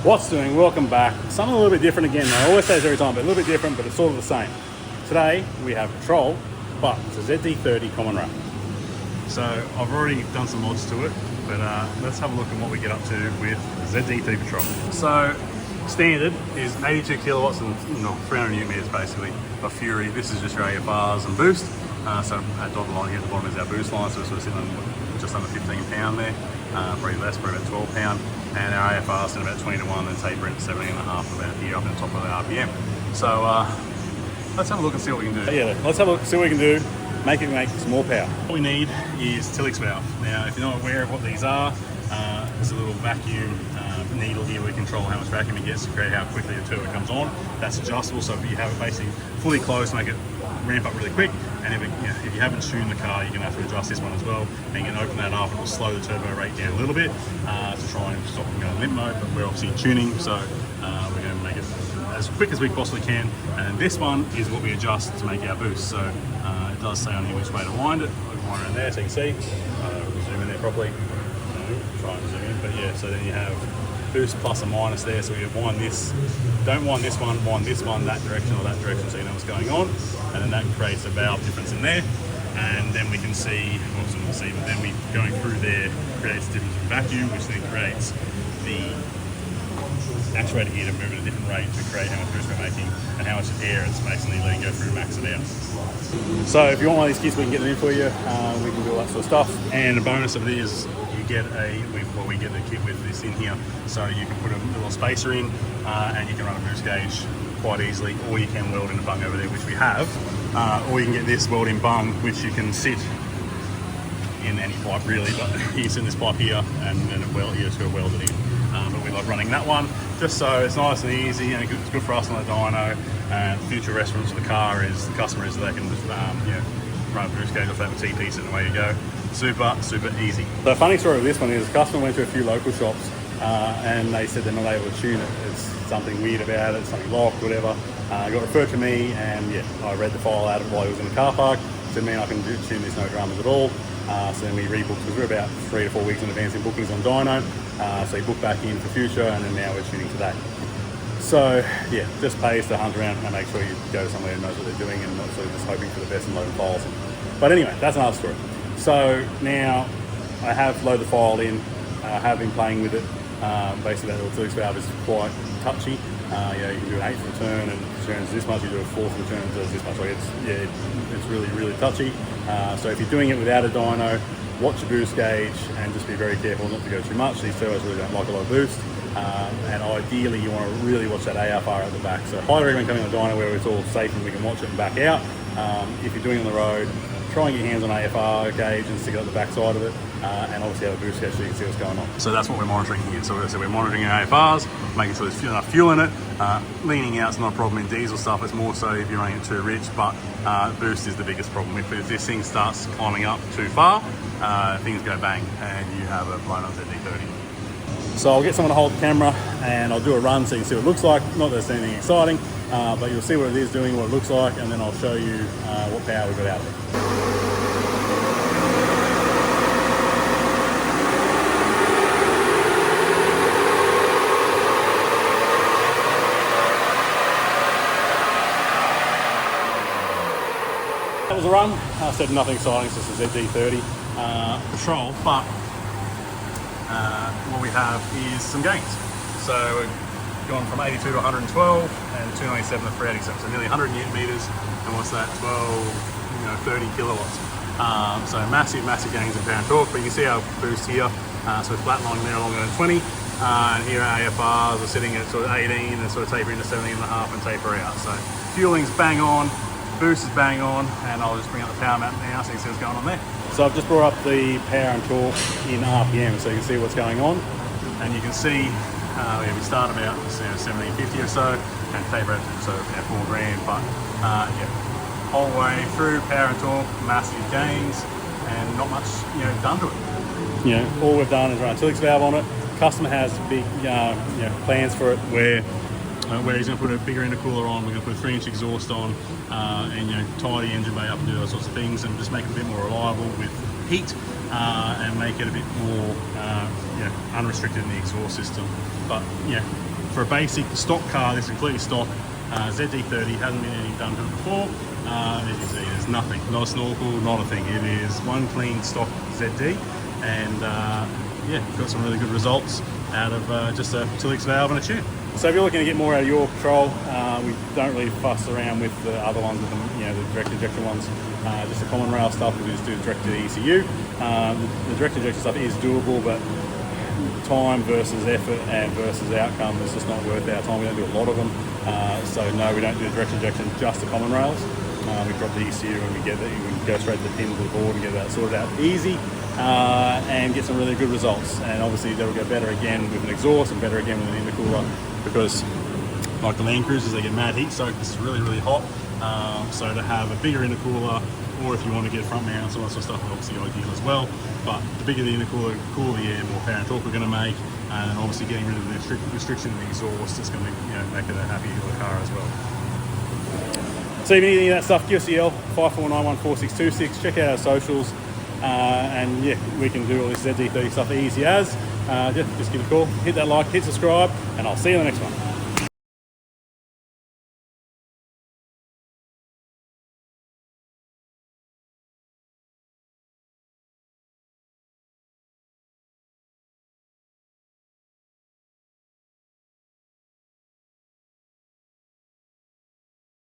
What's doing? Welcome back. Something a little bit different again. I always say this every time, but a little bit different, but it's sort of the same. Today we have Patrol, but it's a ZD30 common wrap. So I've already done some mods to it, but let's have a look at what we get up to with ZD30 Patrol. So standard is 82 kilowatts and 300 newton meters basically of fury. This is just your AFRs and boost. So our dotted line here at the bottom is our boost line, so we're sort of sitting on just under 15 pound there, probably less, probably about 12 pound. And our AFR's in about 20 to 1, then tapering to 17.5 about here up in the top of the RPM. So let's have a look and see what we can do. Yeah, let's have a look, see what we can do, make some more power. What we need is Tillix valve. Now, if you're not aware of what these are, there's a little vacuum needle here where we control how much vacuum it gets to create how quickly the turbo comes on. That's adjustable, so if you have it basically fully closed, make it ramp up really quick. And if you haven't tuned the car, you're going to have to adjust this one as well. And you can open that up and it'll slow the turbo rate down a little bit to try and stop them going limp mode. But we're obviously tuning, so we're going to make it as quick as we possibly can. And this one is what we adjust to make our boost. So it does say on here which way to wind it. I'll wind around there so you can see. We'll zoom in there properly. Try and zoom in, but yeah, so then you have boost plus and minus there, so we wind this, don't wind this one, wind this one that direction or that direction so you know what's going on, and then that creates a valve difference in there, and then we can see, but then we going through there creates a difference in vacuum, which then creates the actuator here to move at a different rate to create how much boost we're making and how much air it's basically letting go through to max it out. So if you want one of these kits, we can get them in for you, we can do all that sort of stuff, and the bonus of it is we get the kit with this in here, so you can put a little spacer in and you can run a boost gauge quite easily, or you can weld in a bung over there, which we have, or you can get this weld in bung, which you can sit in any pipe really, but you sit in this pipe here and then you just got to weld it in. But we like running that one just so it's nice and easy, and it's good for us on the dyno. And future reference for the customer is that they can just run a boost gauge off that with TP, and away you go. Super easy. The funny story with this one is the customer went to a few local shops and they said they're not able to tune it. It's something weird about it, something locked, whatever. Got referred to me, and yeah, I read the file out of while he was in the car park. Said, man, I can tune this, no dramas at all. So then we rebooked, because we're about 3 to 4 weeks in advance in bookings on dyno. So he booked back in for future, and then now we're tuning today. So yeah, just pays to hunt around and make sure you go to somewhere who knows what they're doing and not sort of just hoping for the best and loading files. But anyway, that's another story. So now I have loaded the file in, I have been playing with it. Basically that little Tillix valve is quite touchy. You can do an 1/8 of a turn and it turns this much, you do a 1/4 of a turn and it does this much. Like it's really touchy. So if you're doing it without a dyno, watch your boost gauge and just be very careful not to go too much. These turbos really don't like a lot of boost. And ideally you want to really watch that AFR at the back. So highly recommend coming on a dyno where it's all safe and we can watch it and back out. If you're doing it on the road, try and get your hands on AFR gauge and stick it at the back side of it, and obviously have a boost gauge so you can see what's going on. So that's what we're monitoring here. So we're monitoring our AFRs, making sure there's enough fuel in it. Leaning out's not a problem in diesel stuff, it's more so if you're running it too rich, but boost is the biggest problem. If this thing starts climbing up too far, things go bang and you have a blown up ZD30. So I'll get someone to hold the camera and I'll do a run so you can see what it looks like. Not that there's anything exciting, but you'll see what it is doing, what it looks like, and then I'll show you what power we got out of it. That was a run. I said nothing exciting, so it's a ZD30 Patrol, but what we have is some gains. So we've gone from 82 to 112 and 297 to 387, so nearly 100 newton meters, and what's that, 30 kilowatts. So massive gains in power and torque, but you can see our boost here, so we're flatlining there longer than 20, and here our AFRs are sitting at sort of 18 and sort of tapering to 17.5 and taper out. So fueling's bang on, boost is bang on, and I'll just bring up the power map now so you can see what's going on there. So I've just brought up the power and torque in RPM so you can see what's going on, and you can see we start about 1750 or so and taper it to about 4 grand, but whole way through power and torque, massive gains and not much done to it. All we've done is run a Tillix valve on it. Customer has big plans for it where he's going to put a bigger intercooler on, we're going to put a 3-inch exhaust on, and tie the engine bay up and do those sorts of things, and just make it a bit more reliable with heat, and make it a bit more unrestricted in the exhaust system. But for a basic stock car, this is completely stock. ZD30, hasn't been anything done to it before. As you see, there's nothing, not a snorkel, not a thing. It is one clean stock ZD, and yeah, got some really good results out of just a Tillix valve and a tune. So if you're looking to get more out of your Patrol, we don't really fuss around with the other ones, with the, the direct injection ones. Just the common rail stuff, we just do direct to ECU. The direct injection stuff is doable, but time versus effort and versus outcome is just not worth our time. We don't do a lot of them. So no, we don't do direct injection, just the common rails. We drop the ECU and we get it, we can go straight to the pin to the board and get that sorted out easy, and get some really good results. And obviously they'll go better again with an exhaust and better again with an intercooler, because like the Land Cruisers, they get mad heat soaked. This is really, really hot. So to have a bigger intercooler, or if you want to get front mounts, all that sort of stuff, obviously ideal as well. But the bigger the intercooler, the cooler the air, more power and torque we're going to make, and obviously getting rid of the restriction of the exhaust is going to make it a happy little car as well. So if you need any of that stuff, give us a yell, 54914626. Check out our socials, and yeah, we can do all this ZD30 stuff easy as. Just give a call, hit that like, hit subscribe, and I'll see you in the next one.